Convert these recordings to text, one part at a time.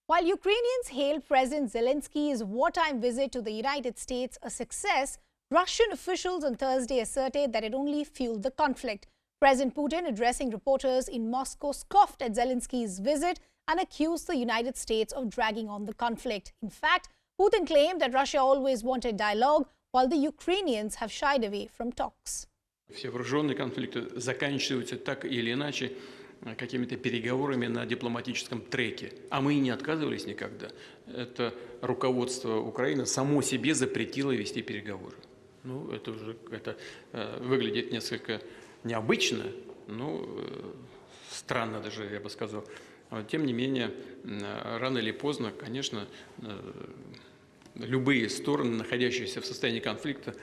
While Ukrainians hailed President Zelensky's wartime visit to the United States a success, Russian officials on Thursday asserted that it only fueled the conflict. President Putin, addressing reporters in Moscow, scoffed at Zelensky's visit and accused the United States of dragging on the conflict. In fact, Putin claimed that Russia always wanted dialogue, while the Ukrainians have shied away from talks. Все вооруженные конфликты заканчиваются так или иначе какими-то переговорами на дипломатическом треке. А мы и не отказывались никогда. Это руководство Украины само себе запретило вести переговоры. Ну, это уже выглядит несколько необычно, странно даже, я бы сказал. Тем не менее, рано или поздно, конечно, любые стороны, находящиеся в состоянии конфликта,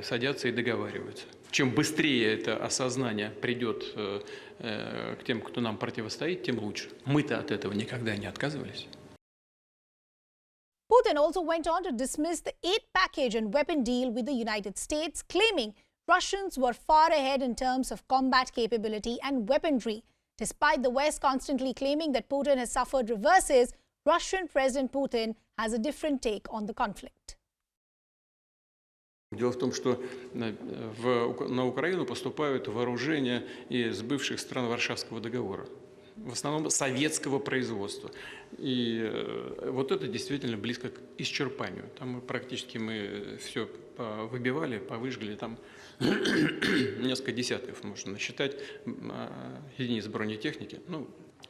садятся и договариваются. Чем быстрее это осознание придет к тем, кто нам противостоит, тем лучше. Мы-то от этого никогда не отказывались. Putin also went on to dismiss the aid package and weapon deal with the United States, claiming Russians were far ahead in terms of combat capability and weaponry. Despite the West constantly claiming that Putin has suffered reverses, Russian President Putin has a different take on the conflict. Дело в том, что на Украину поступают вооружения из бывших стран Варшавского договора, в основном советского производства. И вот это действительно близко к исчерпанию. Там практически мы все выбивали, повыжгли, там несколько десятков можно насчитать единиц бронетехники.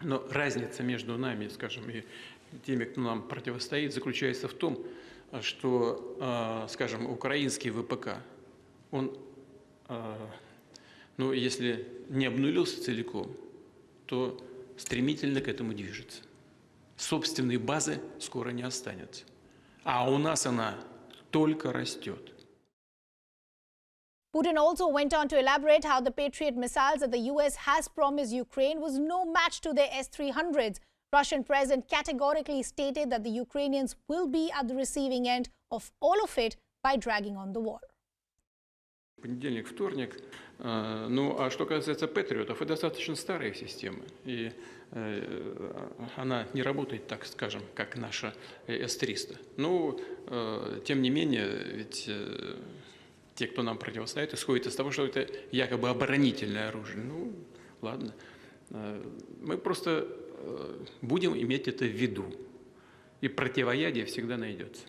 Но разница между нами, скажем, и теми, кто нам противостоит, заключается в том, что, скажем, украинский ВПК, он, если не обнулился целиком, то стремительно к этому движется. Собственной базы скоро не останется. А у нас она только растет. Putin also went on to elaborate how the Patriot missiles that the U.S. has promised Ukraine was no match to their S-300s. Russian president categorically stated that the Ukrainians will be at the receiving end of all of it by dragging on the war. Понедельник, вторник. А что касается патриотов, это достаточно старая система. И она не работает, так скажем, как наша С-300. Тем не менее, ведь те, кто нам противостоит, исходят из того, что это якобы оборонительное оружие. Ладно. Мы просто будем иметь это в виду. И противоядие всегда найдется.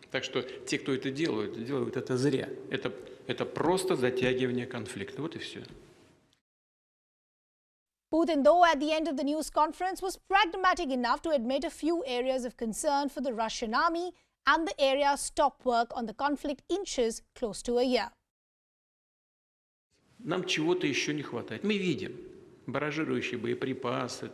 Так что те, кто это делают это зря. Это просто затягивание конфликта. Вот и все. Putin, though, at the end of the news conference, was pragmatic enough to admit a few areas of concern for the Russian army, and the area stopped work on the conflict inches close to a year. Нам чего-то еще не хватает. Мы видим баражирующие боеприпасы,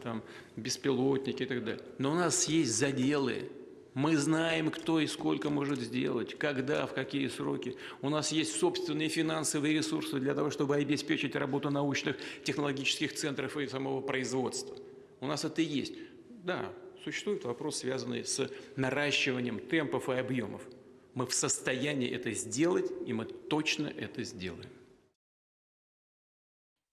беспилотники и так далее. Но у нас есть заделы. Мы знаем, кто и сколько может сделать, когда, в какие сроки. У нас есть собственные финансовые ресурсы для того, чтобы обеспечить работу научных технологических центров и самого производства. У нас это есть. Да, существует вопрос, связанный с наращиванием темпов и объемов. Мы в состоянии это сделать, и мы точно это сделаем.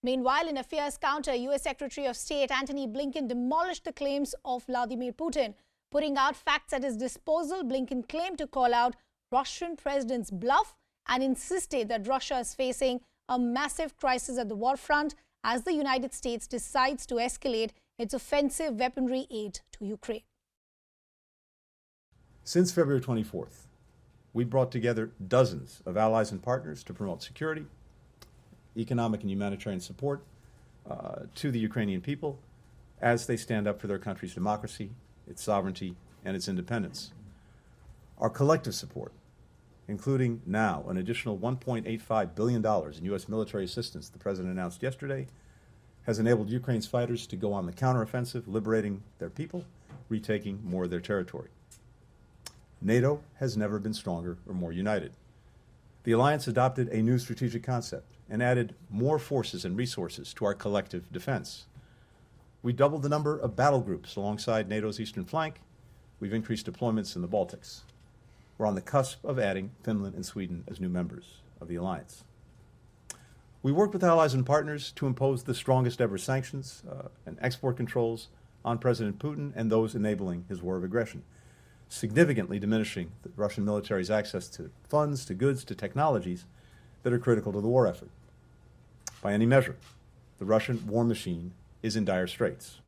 Meanwhile, in a fierce counter, U.S. Secretary of State Antony Blinken demolished the claims of Vladimir Putin. Putting out facts at his disposal, Blinken claimed to call out Russian president's bluff and insisted that Russia is facing a massive crisis at the war front as the United States decides to escalate its offensive weaponry aid to Ukraine. Since February 24th, we brought together dozens of allies and partners to promote security, economic and humanitarian support to the Ukrainian people as they stand up for their country's democracy, its sovereignty, and its independence. Our collective support, including now an additional $1.85 billion in U.S. military assistance the President announced yesterday, has enabled Ukraine's fighters to go on the counteroffensive, liberating their people, retaking more of their territory. NATO has never been stronger or more united. The alliance adopted a new strategic concept and added more forces and resources to our collective defense. We doubled the number of battle groups alongside NATO's eastern flank. We've increased deployments in the Baltics. We're on the cusp of adding Finland and Sweden as new members of the alliance. We worked with allies and partners to impose the strongest ever sanctions and export controls on President Putin and those enabling his war of aggression, significantly diminishing the Russian military's access to funds, to goods, to technologies that are critical to the war effort. By any measure, the Russian war machine is in dire straits.